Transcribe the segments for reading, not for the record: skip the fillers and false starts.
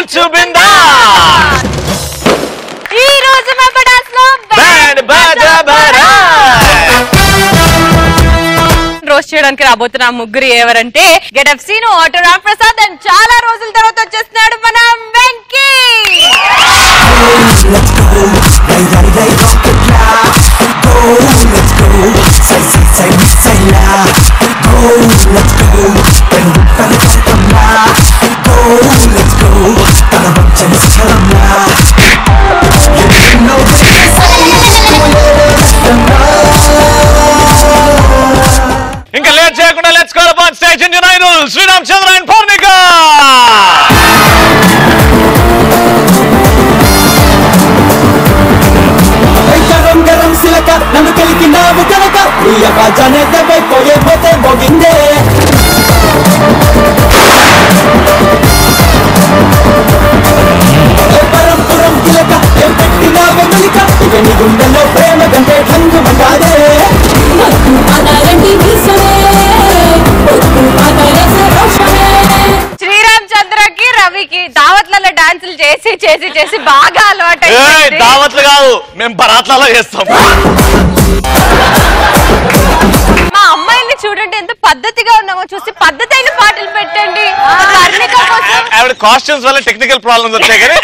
కూల్చు బిందాస్. ఈ రోజు మా బడాస్ లో బ్యాండ్ బాజా బరాత్. రోస్ట్ చేయడానికి రాబోతున్న ముగ్గురు ఎవరంటే getup Seenu, auto Ram Prasad and చాలా రోజుల తర్వాత వచ్చేస్తున్నాడు మన వెంకీ. ఇంకా లేట్ చేయకుండా let's go upon stage Indian Idol Sriram Chandra and Pournika. గరం సిలక నన్ను కలిగినావు కనుక బాజానే పోయే పోతే మోగిందే. పరంపురం కిలక ఏం పెట్టినావు మలిక ఇక నీ గుండెల్లో ప్రేమ గంటే ఠంగు మంటాదే. శ్రీరామ్ చంద్రకి రవికి దావత్లలో డాన్సులు చేసి చేసి చేసి బాగా అలవాటు. దావత్లు కాదు, మేము బరాత్లలో చేస్తాం. మా అమ్మాయిని చూడండి ఎంత పద్ధతిగా ఉన్నామో, చూసి పద్ధతి అయిన పాటలు పెట్టండి. ఆవిడ కాస్ట్యూమ్స్ వల్ల టెక్నికల్ ప్రాబ్లమ్స్ వచ్చాయి కానీ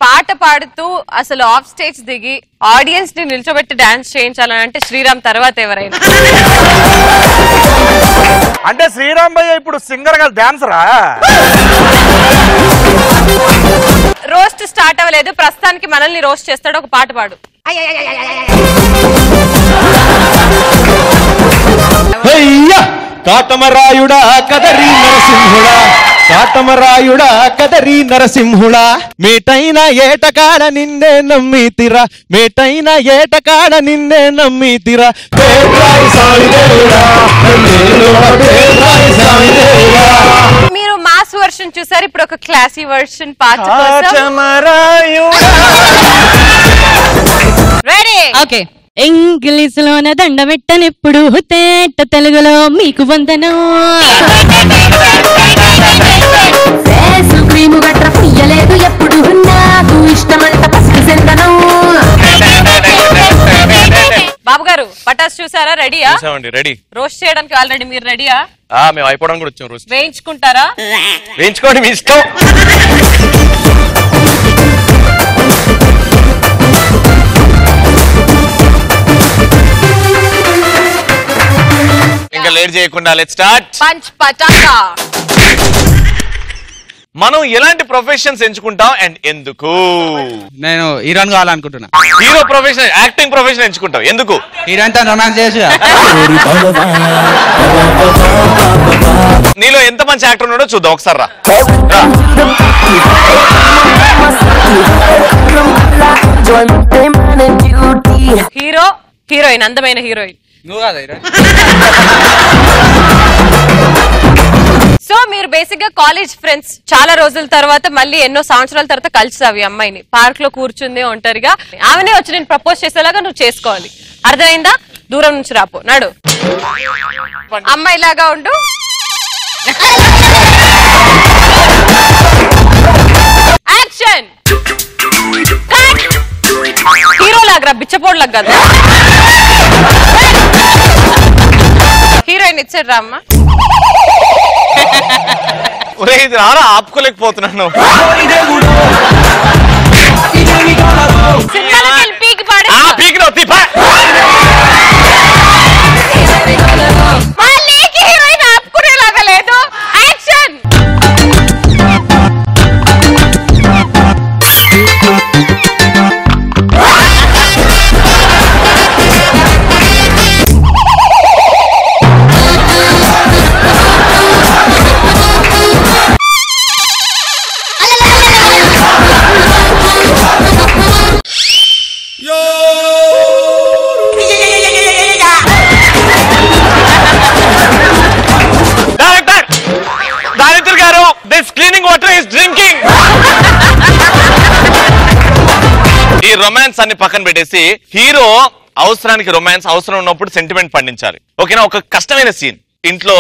పాట పాడుతూ అసలు ఆఫ్ స్టేజ్ దిగి ఆడియన్స్ ని నిల్చోబెట్టి డాన్స్ చేయించాలని అంటే శ్రీరామ్ తర్వాత ఎవరైనా. అంటే శ్రీరామ్ భయ్య ఇప్పుడు సింగర్ గా డాన్సరా? రోస్ట్ స్టార్ట్ అవ్వలేదు, ప్రస్తుతానికి మనల్ని రోస్ట్ చేస్తాడు. ఒక పాట పాడు. కాటమరాయుడా కదరి నరసింహుడా, కాటమరాయుడా కదరి నరసింహుడా, మేటైన ఏటకాడ నిన్నే నమ్మితిరా, మేటైన ఏటకాడ నిన్నే నమ్మితిరా. మీరు మాస్ వర్షన్ చూసారు, ఇప్పుడు ఒక క్లాసీ వర్షన్ పాట రెడీ. ఓకే. ఇంగ్లీష్ లోన దండమెట్టనెప్పుడు తేట తెలుగులో మీకు వందనం. క్రీము గట్ర పుయ్యలేదు ఎప్పుడు నాకు ఇష్టమంట పసిడి సెందనం. బాబు గారు పటాస్ చూసారా? రెడీయా? రెడీ. రోస్ట్ చేయడానికి ఆల్రెడీ మీరు రెడీయా? మేము అయిపోవడం కూడా వచ్చాం. రోస్ట్ వేయించుకుంటారా? వేయించుకోండి, మీ ఇష్టం. ఇంకా లేట్ చేయకుండా లెట్స్ స్టార్ట్. పంచ్ పటాకా. మనం ఎలాంటి ప్రొఫెషన్స్ ఎంచుకుంటాం అండ్ ఎందుకు? నేను హీరోయిన్ కావాలనుకుంటున్నా. హీరో ప్రొఫెషన్, యాక్టింగ్ ప్రొఫెషన్ ఎంచుకుంటాం ఎందుకు? హీరోయిన్ తో రొమాన్స్ చేయొచ్చు. నీలో ఎంత మంచి యాక్టర్ ఉన్నాడో చూద్దాం ఒకసారి రా. హీరో, హీరోయిన్, అందమైన హీరోయిన్. నువ్వు కాదు హీరోయిన్. సో మీరు బేసిక్ గా కాలేజ్ ఫ్రెండ్స్, చాలా రోజుల తర్వాత మళ్ళీ ఎన్నో సంవత్సరాల తర్వాత కలిసావు ఈ అమ్మాయిని. పార్క్ లో కూర్చుంది ఒంటరిగా, ఆమెనే వచ్చి నేను ప్రపోజ్ చేసేలాగా నువ్వు చేసుకోవాలి. అర్థమైందా? దూరం నుంచి రాపో, నడు. అమ్మాయి లాగా ఉండు. యాక్షన్. హీరో లాగా, బిచ్చపోడు లాగా కదా. హీరోయిన్ ఇచ్చాడు రా అమ్మ. ఇది రారా, ఆపుకోలేకపోతున్నాను. పీకి పాడే హీరోయిన్ ఆపుకునేలాగా లేదు. యాక్షన్. ఈ రొమాన్స్ అన్ని పక్కన పెట్టేసి హీరో అవసరానికి రొమాన్స్, అవసరం ఉన్నప్పుడు సెంటిమెంట్ పండించాలి. ఓకేనా? ఒక కష్టమైన సీన్, ఇంట్లో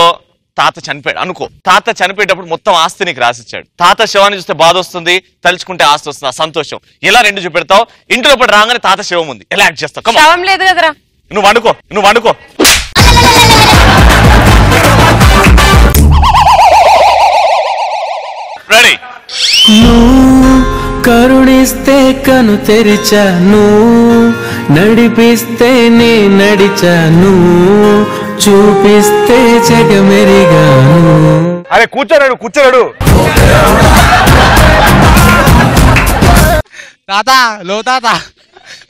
తాత చనిపోయాడు అనుకో. తాత చనిపోయేటప్పుడు మొత్తం ఆస్తి నీకు రాసిచ్చాడు. తాత శవాన్ని చూస్తే బాధ వస్తుంది, తలుచుకుంటే ఆస్తి వస్తుంది, ఆ సంతోషం. ఎలా రెండు చూపెడతావు? ఇంటి లోపల రాగానే తాత శవం ఉంది, ఎలా యాక్ట్ చేస్తావు? శవం లేదు కదరా. నువ్వు వండుకో. రెడీ? కరుణిస్తే కను తెరిచాను, నడిపిస్తే నే నడిచాను, చూపిస్తే జగమెరిగాను. అరే కూర్చోలేడు. తాత లో తాత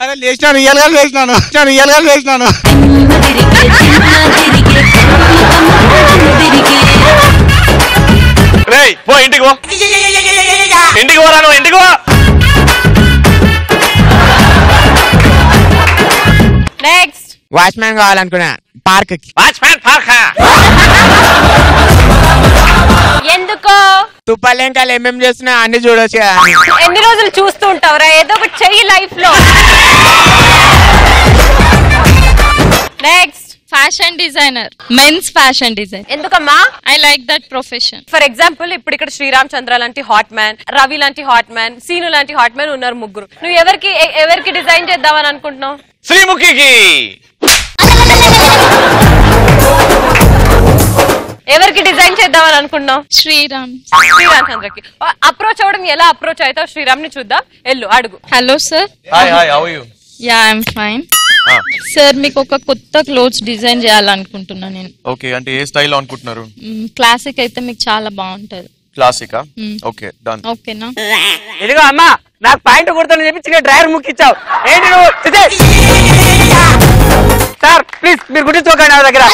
అరే లేచినాను ఇయ్యాలుగా లేచినాను రేయ్ పో, ఇంటికి పో. ఇంటికి పోరా నువ్వు, ఇంటికి పో. నెక్స్ట్. వాచ్మ్యాన్ కావాలనుకున్నా పార్క్ కి. Watchman park? ఎందుకో? తుప్పలేంకాలు ఏమేం చేస్తున్నా అన్ని చూడొచ్చు కదా. ఎన్ని రోజులు చూస్తూ ఉంటావురా? ఏదో ఒకటి చెయ్యి లైఫ్ లో. Next. Fashion designer, men's fashion design. ఎందుకమ్మా? I like that profession. For example ఇప్పుడు ఇక్కడ శ్రీరామ్ చంద్ర లాంటి హాట్ మ్యాన్, రవి లాంటి హాట్ మ్యాన్, సీను లాంటి హాట్ మ్యాన్ ఉన్నారు, ముగ్గురు. నువ్వు ఎవరికి డిజైన్ చేద్దామని అనుకుంటున్నావు? శ్రీముఖికి. ఎవరికి డిజైన్ చేద్దామని అనుకుంటున్నావు? శ్రీరామ్ చంద్రకి. అప్రోచ్ అవ్వడం ఎలా అప్రోచ్ అవుతావు? శ్రీరామ్ ని చూద్దాం, ఎల్లు అడుగు. Hello sir. Hi, how are you? Ya I'm fine sir. మీకు ఒక కొత్త క్లోత్స్ డిజైన్ చేయాలనుకుంటున్నా నేను. ఓకే, అంటే ఏ స్టైల్ అనుకుంటున్నారు? క్లాసిక్ అయితే మీకు చాలా బాగుంటది. క్లాసికా? Okay, done. ఓకేనా? ఇదిగో అమ్మా, నాకు పాయింట్ కొడతానని చెప్పి డ్రైవర్ ముక్కిచ్చావు ఏంటి నువ్వు? సార్ ప్లీజ్ మీరు గుర్తించుకోకండి నా దగ్గర.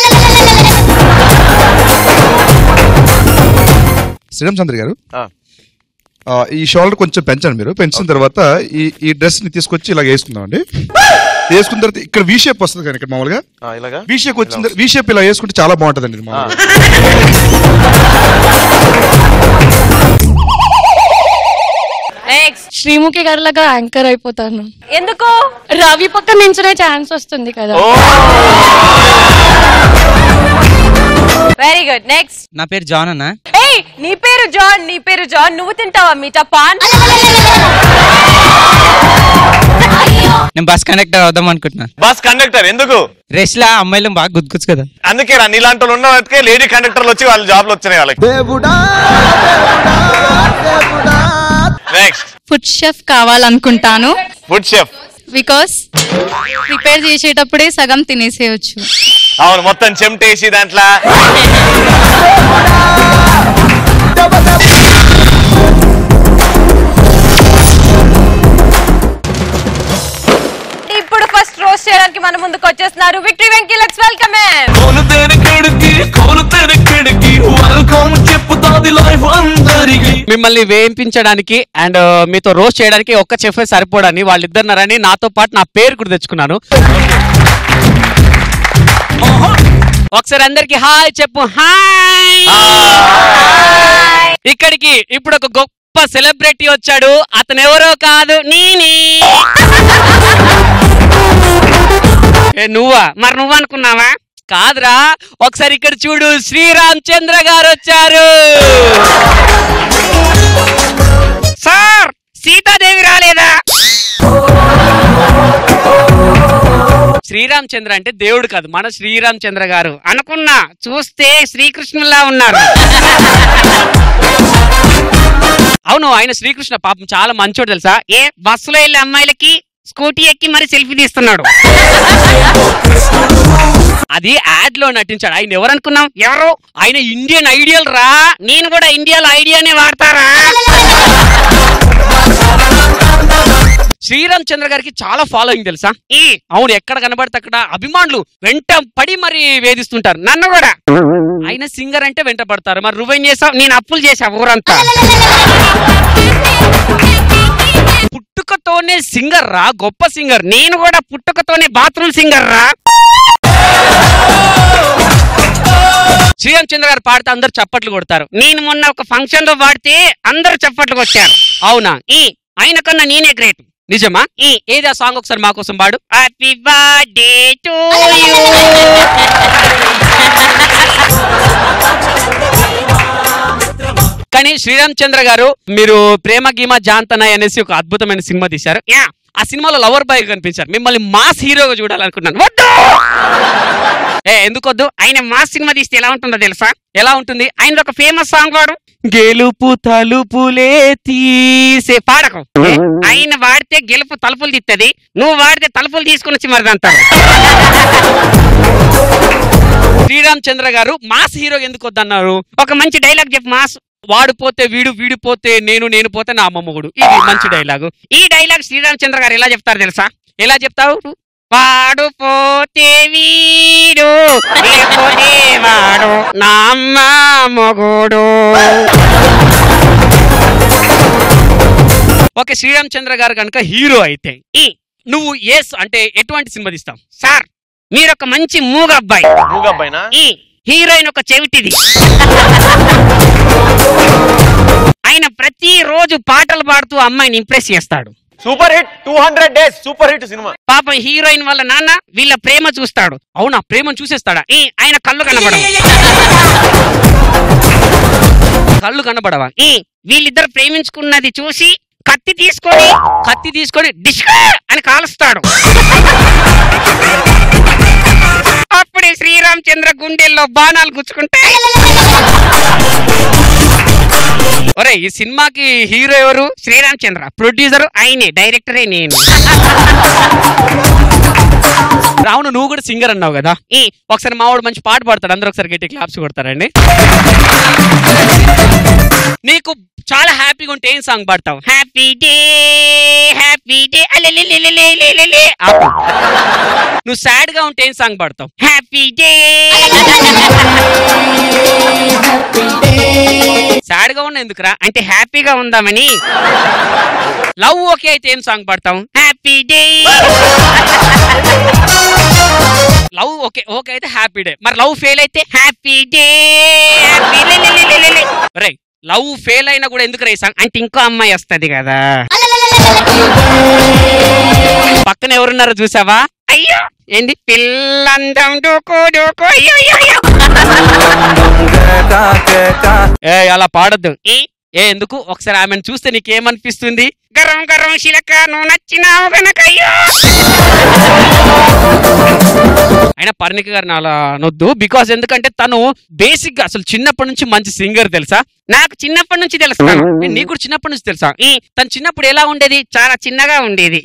శ్రీరామ్ చంద్ర గారు, ఈ షోల్డర్ కొంచెం పెంచండి. మీరు పెంచిన తర్వాత ఈ డ్రెస్ ని తీసుకొచ్చి ఇలా వేసుకుందాం అండి. వేసుకున్న తర్వాత ఇక్కడ వి షేప్ వస్తుంది కానీ ఇక్కడ మామూలుగా వి షేప్ వచ్చింది. వి షేప్ ఇలా వేసుకుంటే చాలా బాగుంటదండి. శ్రీముఖి గారిలాగా యాంకర్ అయిపోతాను. ఎందుకు? రవి పక్క నించునే ఛాన్స్ వస్తుంది కదా. Very good. నెక్స్ట్. నా పేరు జాన్ అన్న. ఏయ్, నీ పేరు జాన్, నువ్వు తింటావా మీటా పాన్? నేను బస్ కండక్టర్ అవుదాం అనుకుంటున్నా. బస్ కండక్టర్ ఎందుకు? రేస్ లా అమ్మాయిలు బాగా గుర్తుకొచ్చు కదా. అందుకే రా, నీలాంటి వాళ్ళు ఉన్నవాటికే లేడీ కండక్టర్లు వచ్చి వాళ్ళ జాబ్లు వచ్చినాయి వాళ్ళకి. నెక్స్ట్. ఫుడ్ షెఫ్ కావాలనుకుంటాను. ఫుడ్ షెఫ్ బికాస్ ప్రిపేర్ చేసేటప్పుడే సగం తినేసేయచ్చు. అవును, మొత్తం చెమటేసి దాంట్లో. ఇప్పుడు ఫస్ట్ రోస్ట్ చేయడానికి మన ముందుకు వచ్చేస్తున్నారు విక్టరీ వెంకీ. లెట్స్ వెల్కమ్ మిమ్మల్ని వేయించడానికి అండ్ మీతో రోస్ట్ చేయడానికి ఒక్క చెఫ్ సరిపోడని వాళ్ళిద్దరున్నారని నాతో పాటు నా పేరు కూడా తెచ్చుకున్నాను. ఒకసారి అందరికి హాయ్ చెప్పు. హాయ్. ఇక్కడికి ఇప్పుడు ఒక గొప్ప సెలబ్రిటీ వచ్చాడు. అతను ఎవరో కాదు, నేనే. నువ్వా? మరి నువ్వు అనుకున్నావా? కాదురా, ఒకసారి ఇక్కడ చూడు, శ్రీరామ్ చంద్ర గారు వచ్చారు. సార్, సీతాదేవి రాలేదా? శ్రీరామ్ చంద్ర అంటే దేవుడు కాదు, మన శ్రీరామ్ చంద్ర గారు అనుకున్నా. చూస్తే శ్రీకృష్ణులా ఉన్నారు. అవును, ఆయన శ్రీకృష్ణ పాపం చాలా మంచోడు తెలుసా. ఏ బస్సులో వెళ్ళే అమ్మాయిలకి స్కూటీ ఎక్కి మరి సెల్ఫీ తీస్తున్నాడు. అది యాడ్ లో నటించాడు. ఆయన ఎవరు అనుకున్నాం? ఎవరు? ఆయన ఇండియన్ ఐడియల్ రా. నేను కూడా ఇండియాలో ఐడియానే వాడతారా. శ్రీరామ్ చంద్ర గారికి చాలా ఫాలోయింగ్ తెలుసా. అవును, ఎక్కడ కనబడితే అక్కడ అభిమానులు వెంట పడి మరి వేధిస్తుంటారు. నన్ను కూడా. ఆయన సింగర్ అంటే వెంట పడతారు. మరి నువ్వేం చేసావు? నేను అప్పులు చేసా ఊరంతా. పుట్టుకతోనే సింగర్ రా, గొప్ప సింగర్. నేను కూడా పుట్టుకతోనే బాత్రూమ్ సింగర్ రా. శ్రీరామ్ చంద్ర గారు పాడితే అందరు చప్పట్లు కొడతారు. నేను మొన్న ఒక ఫంక్షన్ లో పాడితే అందరు చప్పట్లు కొట్టారు. అవునా? ఆయన కన్నా నేనే గ్రేట్. నిజమా? ఏది ఆ సాంగ్ ఒకసారి మా కోసం పాడు. Happy birthday to you. కానీ శ్రీరామ్ చంద్ర గారు మీరు ప్రేమ గీమ జాంతనాయ్ అనేసి ఒక అద్భుతమైన సినిమా తీశారు. ఆ సినిమాలో లవర్ బాయ్ కనిపించారు. మిమ్మల్ని మాస్ హీరోగా చూడాలనుకున్నాను. వద్దు ఎందుకొద్దు, ఆయన మాస్ సినిమా తీస్తే ఎలా ఉంటుందో తెలుసా? ఎలా ఉంటుంది? ఆయన ఒక ఫేమస్ సాంగ్ వాడు, గెలుపు తలుపులే తీసే పాడకం. ఆయన వాడితే గెలుపు తలుపులు తీస్తుంది, నువ్వు వాడితే తలుపులు తీసుకుని వచ్చి మరిదంటారు. శ్రీరామ్ చంద్ర గారు మాస్ హీరో ఎందుకు వద్దన్నారు? ఒక మంచి డైలాగ్ చెప్పు. మాస్ వాడిపోతే వీడు, వీడిపోతే నేను పోతే నా అమ్మమ్మగుడు. ఇది మంచి డైలాగు. ఈ డైలాగ్ శ్రీరామ్ చంద్ర గారు ఎలా చెప్తారు తెలుసా? ఎలా చెప్తావు? వాడుపోతే వీడు, లేకపోతే వాడు నా అమ్మ మొగుడు. ఓకే, శ్రీరామ్ చంద్ర గారు కనుక హీరో అయితే నువ్వు అంటే ఎటువంటి సినిమా తీస్తావు? సార్ మీరు ఒక మంచి మూగబ్బాయి. మూగబ్బాయినా? హీరోయిన్ ఒక చెవిటిది. ఆయన ప్రతిరోజు పాటలు పాడుతూ అమ్మాయిని ఇంప్రెస్ చేస్తాడు. Super hit 200 days super hit cinema. పాపం హీరోయిన్ వాళ్ళ నాన్న వీళ్ళ ప్రేమ చూస్తాడు. అవునా, ప్రేమను చూసేస్తాడా? ఆయన కళ్ళు కనబడవా? వీళ్ళిద్దరు ప్రేమించుకున్నది చూసి కత్తి తీసుకొని డిష్ అని కాలుస్తాడు. అప్పుడే శ్రీరామ్ చంద్ర గుండెల్లో బాణాలు గుచ్చుకుంటే, ఒరే ఈ సినిమాకి హీరో ఎవరు? శ్రీరామ్ చంద్ర. ప్రొడ్యూసర్ ఆయనే, డైరెక్టరే నేను. రావును, నువ్వు కూడా సింగర్ అన్నావు కదా. ఒకసారి మావాడు మంచి పాట పాడతాడు, అందరూ ఒకసారి గట్టి క్లాప్స్ కొడతారండి. నీకు చాలా హ్యాపీగా ఉంటే ఏం సాంగ్ పాడతావు? హ్యాపీ డే నువ్వు సాడ్ గా ఉంటే ఏం సాంగ్ పాడతావు? Happy day. సాడ్ గా ఉన్నా ఎందుకురా అంటే హ్యాపీగా ఉందామని. లవ్ ఓకే అయితే ఏం సాంగ్ పాడతావు? Happy day. లవ్ ఓకే అయితే హ్యాపీ డే. మరి లవ్ ఫెయిల్ అయితే happy day. Right, love fail అయినా కూడా ఎందుకు రే సాంగ్ అంటే ఇంకో అమ్మాయి వస్తది కదా. పక్కన ఎవరున్నారో చూసావా? అయ్యో ఏంది పిల్లందం అలా పాడద్దు. ఎందుకు? ఒకసారి ఆమెను చూస్తే నీకేమనిపిస్తుంది? గరం గరం శిలక నువ్వు నచ్చినావు గనక. అయ్యో అయినా పర్ణిక గారిని అలా అనొద్దు. బికాస్ ఎందుకంటే తను బేసిక్ గా అసలు చిన్నప్పటి నుంచి మంచి సింగర్ తెలుసా? నాకు చిన్నప్పటి నుంచి తెలుసు. నీకు కూడా చిన్నప్పటి నుంచి తెలుసా? తను చిన్నప్పుడు ఎలా ఉండేది? చాలా చిన్నగా ఉండేది.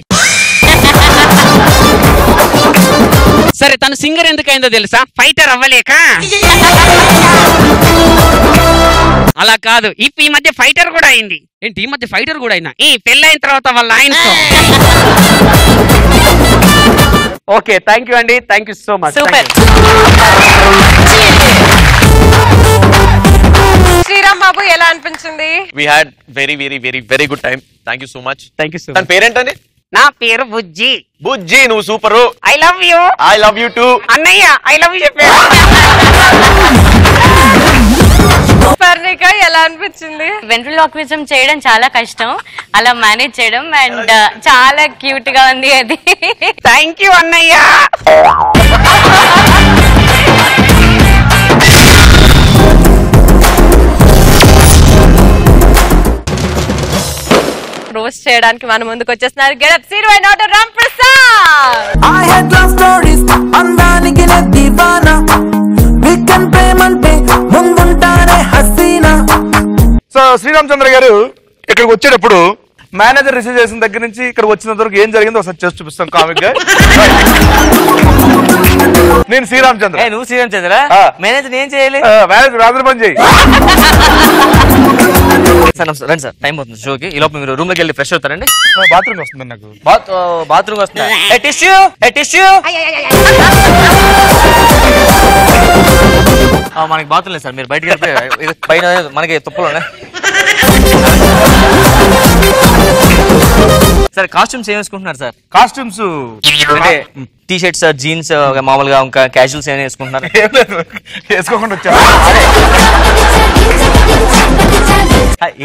సరే, తను సింగర్ ఎందుకైందో తెలుసా? ఫైటర్ అవ్వలేక. అలా కాదు, ఈ మధ్య ఫైటర్ కూడా అయింది. ఏంటి ఈ మధ్య ఫైటర్ కూడా అయినా? పెళ్ళైన తర్వాత వాళ్ళ ఆయనతో. ఓకే, థ్యాంక్ యూ అండి, thank you so much. Sriram బాబు ఎలా అనిపించింది? We had very good time. Thank you so much. Thank you so much. తన పేరేంటండి? నా పేరు బుజ్జి. బుజ్జి, నువ్వు super. I love you. I love you too. అన్నయ్య ఐ లవ్ యూ చెప్పాడు. పర్ణిక ఎలా అనిపించింది? వెంట్రిలోక్విజం చేయడం చాలా కష్టం, అలా మేనేజ్ చేయడం అండ్ చాలా క్యూట్ గా ఉంది అది. థ్యాంక్ యూ అన్నయ్య. రోస్ట్ చేయడానికి మన ముందుకు వచ్చేస్తున్నారు getup hero and doctor Ram Prasad. I had love stories అందానికి నే దీవానా వీకెండ్ ప్రేమంటే ముందుంటానే హసీనా. సో శ్రీరామ్ చంద్ర గారు ఇక్కడికి వచ్చేటప్పుడు మేనేజర్ రిసీవ్ చేసిన దగ్గర నుంచి ఇక్కడ వచ్చినంత వరకు ఏం జరిగిందో ఒకసారి చేసి చూపిస్తాను కామిక్ గా. నేను శ్రీరామ్ చంద్ర. నువ్వు శ్రీరామ్ చంద్ర? మేనేజర్ ఏం చేయాలి? మేనేజర్ రాత్రి పని చేయి. రండి సార్, టైం అవుతుంది షోకి. ఈ లోపు మీరు రూమ్ లోకి వెళ్ళి ఫ్రెష్ అవుతారండి. బాత్రూమ్ వస్తుంది నాకు. బాత్రూమ్ వస్తుందా? మనకి బాత్రూమ్ లేదు సార్, మీరు బయటకు వెళ్ళిపోయి పైన మనకి తుప్పలు ఉన్నాయి. సార్ కాస్ట్యూమ్స్ ఏం వేసుకుంటున్నారు సార్? కాస్ట్యూమ్స్ అంటే టీ షర్ట్స్ జీన్స్ మామూలుగా ఇంకా క్యాజువల్స్ ఏమైనా వేసుకుంటున్నారు? వేసుకోకుండా వచ్చా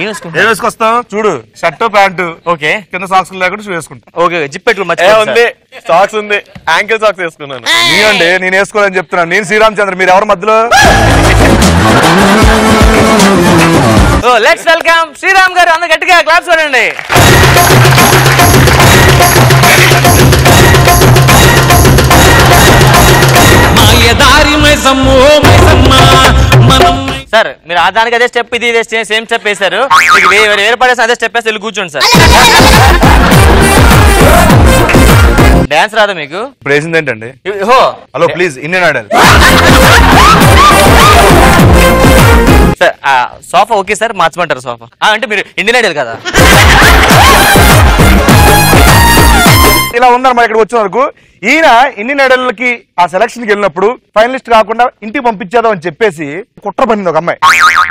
ఏం వేసుకొస్తాం చూడు, షర్ట్ ప్యాంటు ఓకే, కింద సాక్స్ లేకుండా షూ వేసుకుంటా. ఓకే జిప్ పెట్టుకో ఉంది, సాక్స్ ఉంది, యాంకిల్ సాక్స్ వేసుకున్నాను. నేనండి నేను వేసుకోవాలని చెప్తున్నాను. నేను శ్రీరామచంద్ర, మీరు ఎవరి మధ్యలో? లెట్స్ వెల్కమ్ శ్రీరామ్ గారు. అందరూ గట్టిగా క్లాప్స్ కొనండి. సార్ మీరు ఆ దానికి అదే స్టెప్, ఇది సేమ్ స్టెప్ వేశారు. మీకు వేరే పడేసి అదే స్టెప్ వేసి వెళ్ళి కూర్చోండి సార్. డాన్స్ రాదా మీకు? ఇప్పుడు వేసింది ఏంటండి? Hello please Indian Idol. Sir sofa okay sir, మార్చమంటారు సోఫా? అంటే మీరు ఇండియన్ ఐడల్ కదా. ఇలా ఉందన్నమాట. ఇక్కడ వచ్చిన వరకు ఈయన ఇండియన్ ఐడల్ కి ఆ సెలక్షన్ కి వెళ్ళినప్పుడు ఫైనలిస్ట్ కాకుండా ఇంటికి పంపించేదాం అని చెప్పేసి కుట్ర పడింది ఒక అమ్మాయి.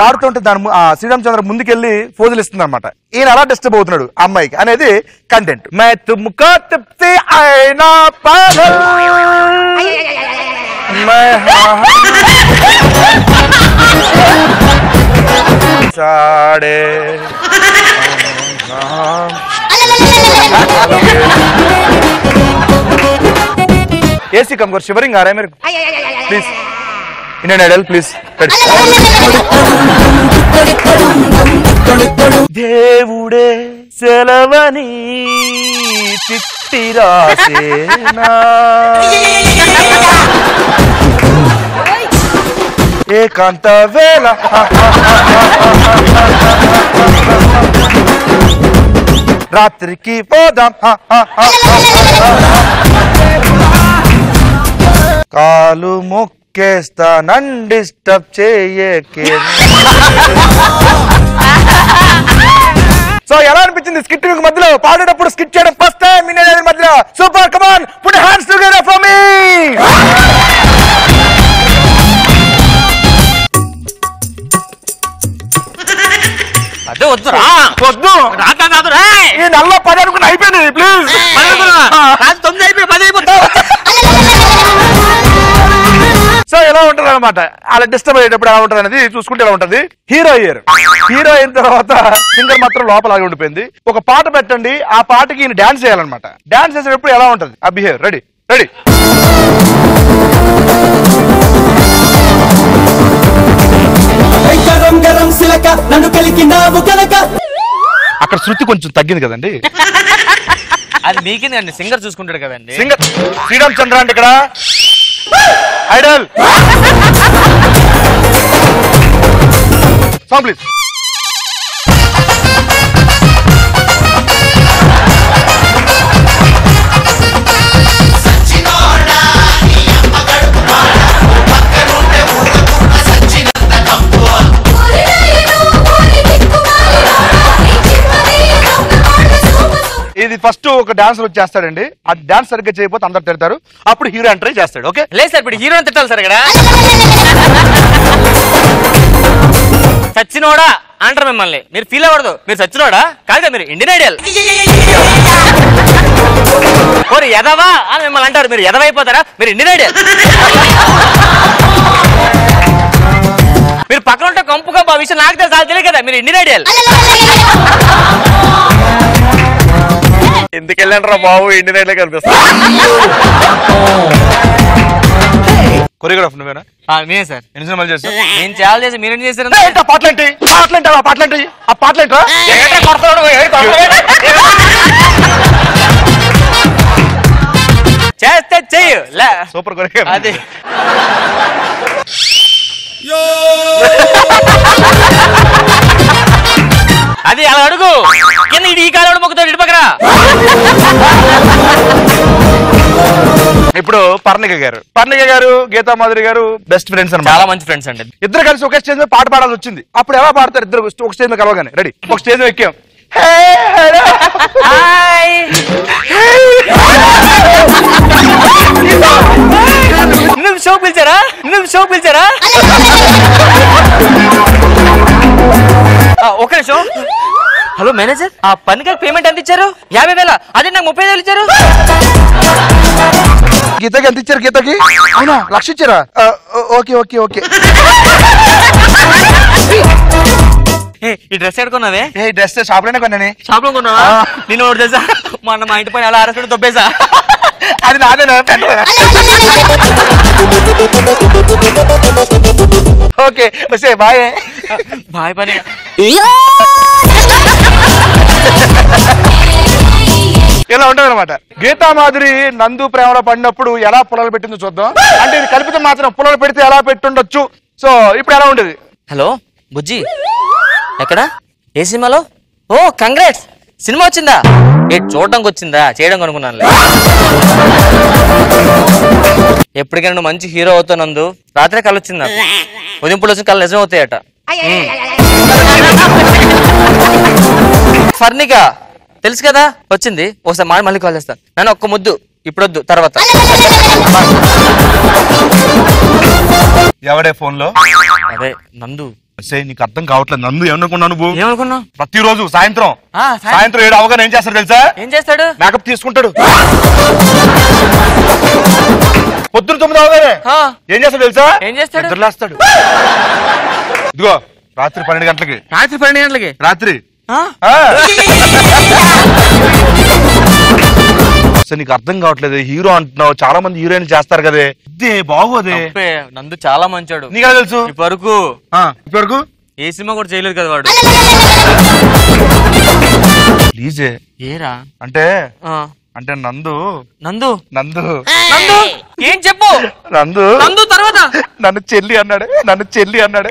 పాడుతుంటే దాని శ్రీరామచంద్ర ముందుకెళ్ళి ఫోజులు ఇస్తుంది అనమాట. ఈయన అలా డిస్టర్బ్ అవుతున్నాడు ఆ అమ్మాయికి అనేది కంటెంట్. एसी कम कर, शिवरिंग आ रहा है मेरे को, प्लीज इंडियन आइडल प्लीज. దేవుడే సెలవని చిట్టి రాసేనా ఏకాంత వేళ రాత్రికి పోదాం కాలు మొక్కేస్తానని డిస్టర్బ్ చేయకే. సో ఎలా అనిపించింది స్కిట్ మీకు మధ్యలో పాడేటప్పుడు? స్కిట్ చేయడం ఫస్ట్ టైం ఇండియన్ మధ్యలో. Super, come on, put hands together for me. అదే వద్దు వద్దు, ఈ నల్ల 10 అనుకుని అయిపోయింది. ప్లీజ్ 9 అయిపోయి 10 అయిపోతా. సో ఎలా ఉంటది అనమాట, అలా డిస్టర్బ్ అయ్యేటప్పుడు ఎలా ఉంటది అనేది చూసుకుంటే ఎలా ఉంటది. హీరో అయ్యారు, హీరో అయిన తర్వాత సింగర్ మాత్రం లోపల ఆగి ఉండిపోయింది. ఒక పాట పెట్టండి, ఆ పాటకి ఈయన డాన్స్ చేయాలన్నమాట. డాన్స్ చేసేటప్పుడు ఎలా ఉంటది ఆ బిహేవ్? Ready ready. అక్కడ శృతి కొంచెం తగ్గింది కదండి. అది మీకేందండి, సింగర్ చూసుకుంటాడు కదండి. సింగర్ శ్రీరామచంద్ర అంటే ఇక్కడ ఐడల్ సాంగ్ ప్లీజ్. ఇది ఫస్ట్ ఒక డాన్సర్ వచ్చేస్తాడండి. ఆ డాన్స్ సరిగ్గా చేయకపోతే అందరు తిడతారు. అప్పుడు హీరో ఎంట్రీ చేస్తాడు. ఓకే లేదు సార్, ఇప్పుడు హీరో తిట్టాలి సార్. ఇక్కడ సచ్చినోడా అంటారు మిమ్మల్ని, మీరు ఫీల్ అవ్వదు. మీరు సచ్చినోడా కాదు, మీరు ఇండియన్ ఐడల్. ఓరి ఎదవా అని మిమ్మల్ని అంటారు, మీరు ఎదవైపోతారా? మీరు ఇండియన్ ఐడల్. మీరు పక్కన ఉంటే కంపు కంపు, ఆ విషయం నాకు తెలుసు, తెలియదు కదా. మీరు ఇండియన్ ఐడల్. ఎందుకు వెళ్ళంటారా బాబు, ఇండియన్ ఐడల్ కనిపిస్తా. కొరియోగ్రాఫ్ నువ్వేనా? నేనే సార్. ఎన్ని సినిమాలు చేస్తావు? నేను చాలా చేసి మీరేం చేశారు? పాటలేంటి ఆ పాటలేంట్రా? చేస్తే చెయ్యి. సూపర్ కొరియోగ్రాఫ్ అది. అది అలా అడుగు కింద, ఇది ఈ కాలం మొక్కుతాడు ఇటు పక్కన. ఇప్పుడు పర్ణిక గారు గీతా మాధురి గారు బెస్ట్ ఫ్రెండ్స్ అన్నమాట. చాలా మంచి ఫ్రెండ్స్ అండి. ఇద్దరు కలిసి ఒకే స్టేజ్ మీద పాట పాడాల్సి వచ్చింది. అప్పుడు ఎలా పాడతారు ఇద్దరు ఒక స్టేజ్ మీద కలవగానే? రెడీ, ఒక స్టేజ్ మీద ఎక్కాం. షో పిలిచారా? ఒక నిమిషం. హలో మేనేజర్, ఆ పనికి పేమెంట్ ఎంత ఇచ్చారు? 50,000. అదే నాకు 30,000 ఇచ్చారు. గీతకి ఎంత ఇచ్చారు? గీతకి అవునా 1,00,000 ఇచ్చారా? Okay okay okay. ఈ డ్రెస్ ఎడుకున్నావే? ఏ డ్రెస్ షాప్ లోనే కొన్నానే. షాప్ లో కొన్నావా? నేను ఒకటి తెలుసా, మొన్న మా ఇంటి పైన అలా అరసుడు దొబ్బేసా. అది నాదేనా? ఓకే వస్తే బాయ్. బాయ్ పని. ఇలా ఉంటది అనమాట. గీతా మాధురి నందు ప్రేమలో పడినప్పుడు ఎలా పొలాలు పెట్టిందో చూద్దాం. అంటే ఇది కల్పితం మాత్రం, పొలాలు పెడితే ఎలా పెట్టుండొచ్చు. సో ఇప్పుడు ఎలా ఉండేది? హలో బుజ్జి, ఎక్కడ? ఏ సినిమాలో? ఓ కంగ్రాట్స్, సినిమా వచ్చిందా? చూడడానికి వచ్చిందా? చేయడం అనుకున్నాను. ఎప్పటికైనా నువ్వు మంచి హీరో అవుతావు నందు. రాత్రే కళ్ళు వచ్చిందా? ఉదయంపుడు వచ్చిన కళ్ళు నిజం అవుతాయట. ఫర్నికా తెలుసు కదా, వచ్చింది. ఒకసారి మళ్ళీ కాల్ చేస్తాను. నన్ను ఒక్క ముద్దు ఇప్పుడొద్దు, తర్వాత. ఎవడే ఫోన్ లో? అదే నందు. నీకు అర్థం కావట్లేదు. నందు ఏమనుకున్నావు నువ్వు? ఏమనుకున్నావు? ప్రతిరోజు సాయంత్రం 7 అవగానే ఏం చేస్తాడు తెలుసా? ఏం చేస్తాడు? మేకప్ తీసుకుంటాడు. పొద్దున 9 అవగానే ఏం చేస్తాడు తెలుసా? ఏం చేస్తాడు? నిద్రలేస్తాడు. ఇదిగో రాత్రి 12 గంటలకి. రాత్రి 12 గంటలకి? రాత్రి. నీకు అర్థం కావట్లేదు. హీరో అంటున్నావు, చాలా మంది హీరోయిన్ చేస్తారు కదే. ఇదే బాగోదే. నందు చాలా మంచాడు. నీకు ఎలా తెలుసు? ఇప్పటివరకు ఏ సినిమా కూడా చేయలేదు కదా వాడు. ప్లీజే. ఏరా అంటే అంటే నందు నందు నందు నందు ఏం చెప్పు? నందు నందు తర్వాత నన్ను చెల్లి అన్నాడు. నన్ను చెల్లి అన్నాడు.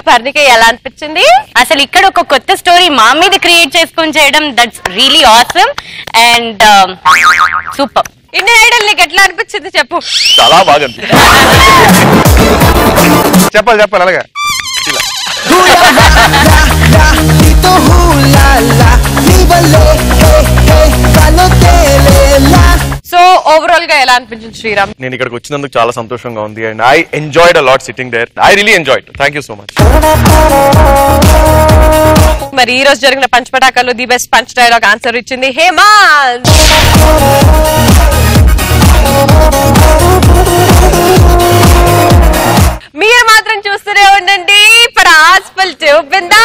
పర్ణిక ఎలా అనిపించింది? అసలు ఇక్కడ ఒక కొత్త స్టోరీ మా మీద క్రియేట్ చేసుకొని చేయడం, that's really awesome and super. Indian Idol నీకు ఎట్లా అనిపించింది చెప్పు. చాలా బాగా చెప్పాలి చెప్పాలి అలాగే. సో ఓవరాల్ గా ఎలా అనిపించింది శ్రీరామ్? నేను ఇక్కడికి వచ్చినందుకు చాలా సంతోషంగా ఉంది. And I enjoyed a lot sitting there. I really enjoyed. Thank you so much. మరి ఈ రోజు జరిగిన పంచపటాకాలు the best punch dialogue answer ఇచ్చింది హేమంత్. మీరు మాత్రం చూస్తూనే ఉండండి. పరాస్ పల్టు బిందా.